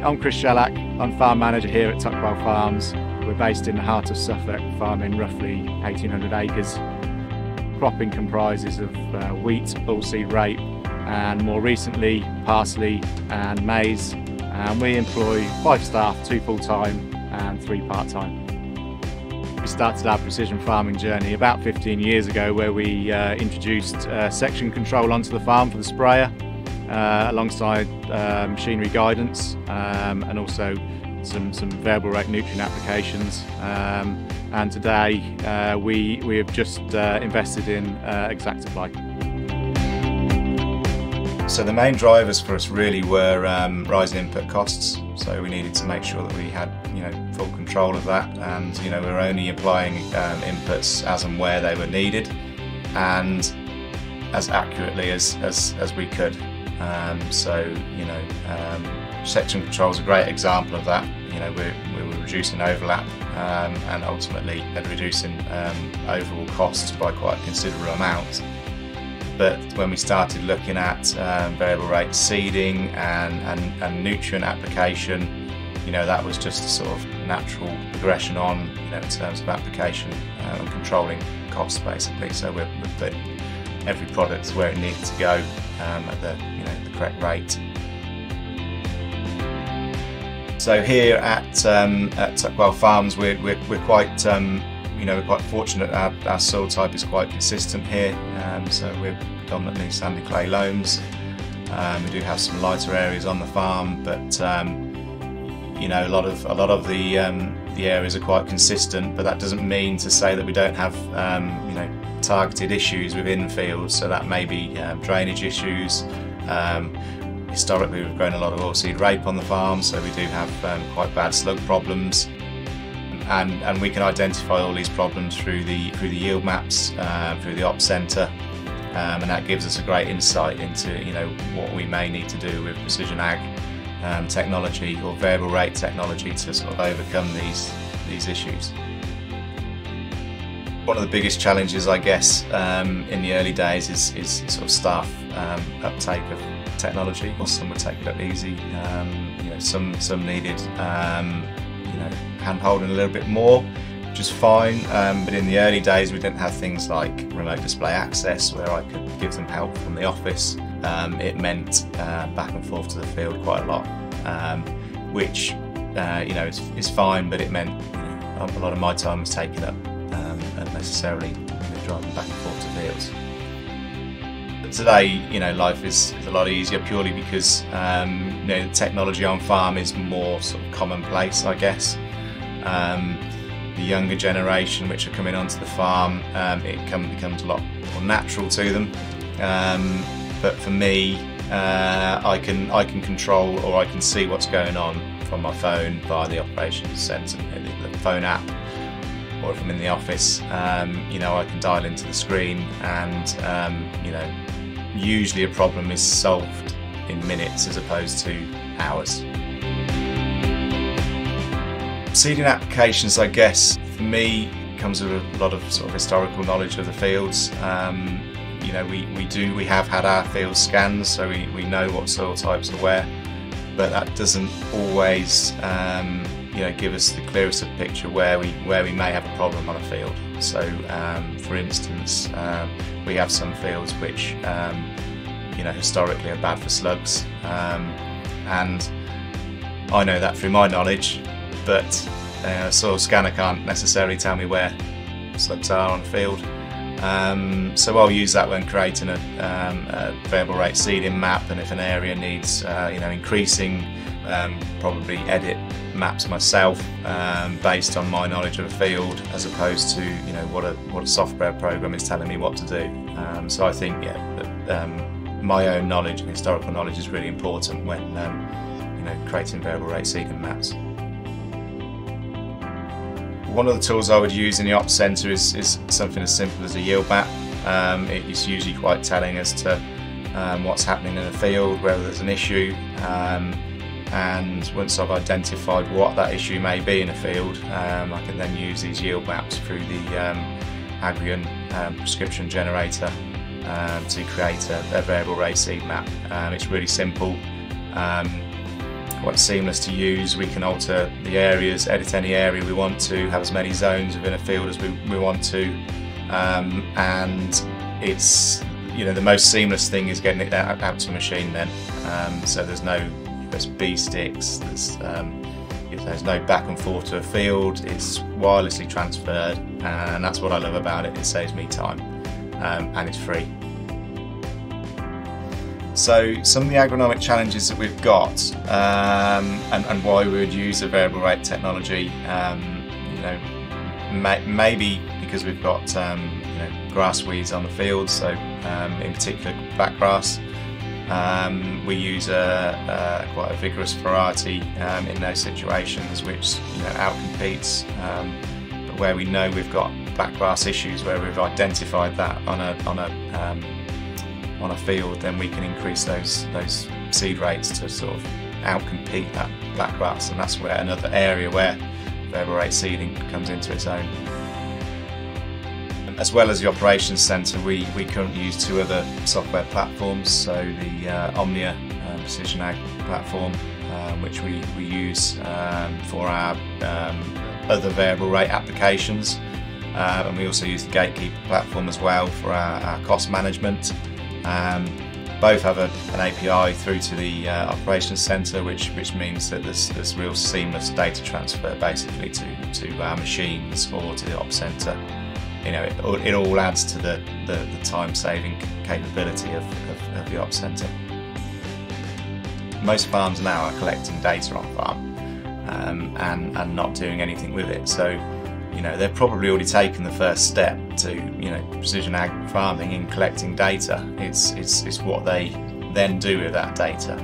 I'm Kris, I'm farm manager here at Tuckwell Farms. We're based in the heart of Suffolk, farming roughly 1,800 acres. Cropping comprises of wheat, oilseed rape, and more recently parsley and maize. And we employ 5 staff, 2 full-time and 3 part-time. We started our precision farming journey about 15 years ago, where we introduced section control onto the farm for the sprayer, alongside machinery guidance, and also some variable rate nutrient applications. And today we have just invested in ExactApply. So the main drivers for us really were rising input costs. So we needed to make sure that we had, full control of that, and we were only applying inputs as and where they were needed, and as accurately as we could. Section control is a great example of that. We were reducing overlap and ultimately reducing overall costs by quite a considerable amount. But when we started looking at variable rate seeding and nutrient application, that was just a sort of natural progression on, in terms of application and controlling costs basically. So we're putting every product where it needed to go at the correct rate. So here at Tuckwell Farms, we're quite we're quite fortunate. Our soil type is quite consistent here. So we're predominantly sandy clay loams. We do have some lighter areas on the farm, but a lot of the areas are quite consistent. But that doesn't mean to say that we don't have targeted issues within fields. So that may be drainage issues. Historically, we've grown a lot of oilseed rape on the farm, so we do have quite bad slug problems. And we can identify all these problems through the yield maps, through the ops centre, and that gives us a great insight into what we may need to do with precision ag technology or variable rate technology to sort of overcome these issues. One of the biggest challenges, I guess, in the early days is sort of staff uptake of technology. Some would take it up easy, some needed hand-holding a little bit more, which is fine, but in the early days we didn't have things like remote display access where I could give them help from the office. It meant back and forth to the field quite a lot, which is fine, but it meant a lot of my time was taken up unnecessarily driving back and forth to fields. But today, life is a lot easier purely because the technology on farm is more sort of commonplace, I guess. The younger generation which are coming onto the farm, it becomes a lot more natural to them. But for me, I can control, or I can see what's going on from my phone via the operations centre, the phone app. Or if I'm in the office, I can dial into the screen, and usually a problem is solved in minutes as opposed to hours. Seeding applications, I guess, for me, comes with a lot of sort of historical knowledge of the fields. We have had our field scans, so we know what soil types are where, but that doesn't always give us the clearest of picture where we may have a problem on a field. So for instance, we have some fields which historically are bad for slugs, and I know that through my knowledge, but a soil scanner can't necessarily tell me where slugs are on the field. So I'll use that when creating a variable rate seeding map, and if an area needs increasing, probably edit maps myself based on my knowledge of a field, as opposed to what a software program is telling me what to do. So I think that my own knowledge and historical knowledge is really important when creating variable rate seeding maps. One of the tools I would use in the ops centre is something as simple as a yield map. It's usually quite telling as to what's happening in the field, whether there's an issue, and once I've identified what that issue may be in a field, I can then use these yield maps through the Agrion prescription generator to create a variable rate seed map. It's really simple. quite seamless to use. We can alter the areas, edit any area we want to, have as many zones within a field as we want to, and it's, you know, the most seamless thing is getting it out to a machine then. So there's no USB sticks, there's no back and forth to a field, it's wirelessly transferred, and that's what I love about it. It saves me time, and it's free. So some of the agronomic challenges that we've got, and why we would use a variable rate technology, you know, maybe because we've got you know, grass weeds on the field, so in particular blackgrass. We use quite a vigorous variety in those situations, which, you know, outcompetes. But where we know we've got blackgrass issues, where we've identified that on a field, then we can increase those seed rates to sort of outcompete that blackgrass, and that's where another area where variable rate seeding comes into its own. As well as the operations centre, we currently use two other software platforms. So the Omnia Precision Ag platform, which we use for our other variable rate applications, and we also use the Gatekeeper platform as well for our cost management. Both have an API through to the operations centre, which means that there's real seamless data transfer basically to our machines or to the op centre. You know, it all adds to the time-saving capability of the op centre. Most farms now are collecting data on farm and not doing anything with it. So, you know, they've probably already taken the first step to, you know, precision ag farming in collecting data. It's what they then do with that data.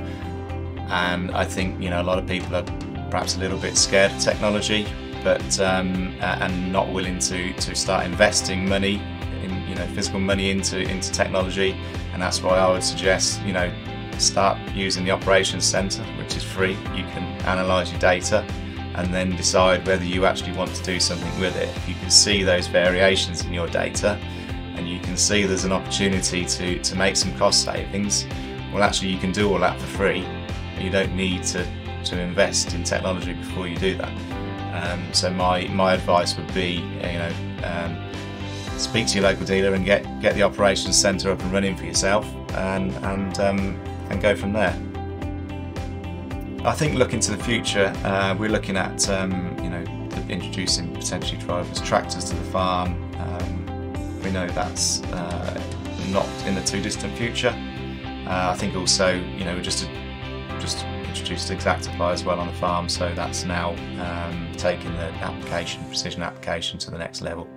And I think, you know, a lot of people are perhaps a little bit scared of technology, but and not willing to start investing money in, you know, physical money into technology. And that's why I would suggest, you know, start using the operations centre, which is free. You can analyse your data and then decide whether you actually want to do something with it. If you can see those variations in your data and you can see there's an opportunity to make some cost savings, well, actually you can do all that for free. You don't need to invest in technology before you do that. So my advice would be, you know, speak to your local dealer and get the operations centre up and running for yourself, and go from there. I think looking to the future, we're looking at you know, introducing potentially driverless tractors to the farm. We know that's not in the too distant future. I think also, you know, we just introduced ExactApply as well on the farm, so that's now taking the precision application to the next level.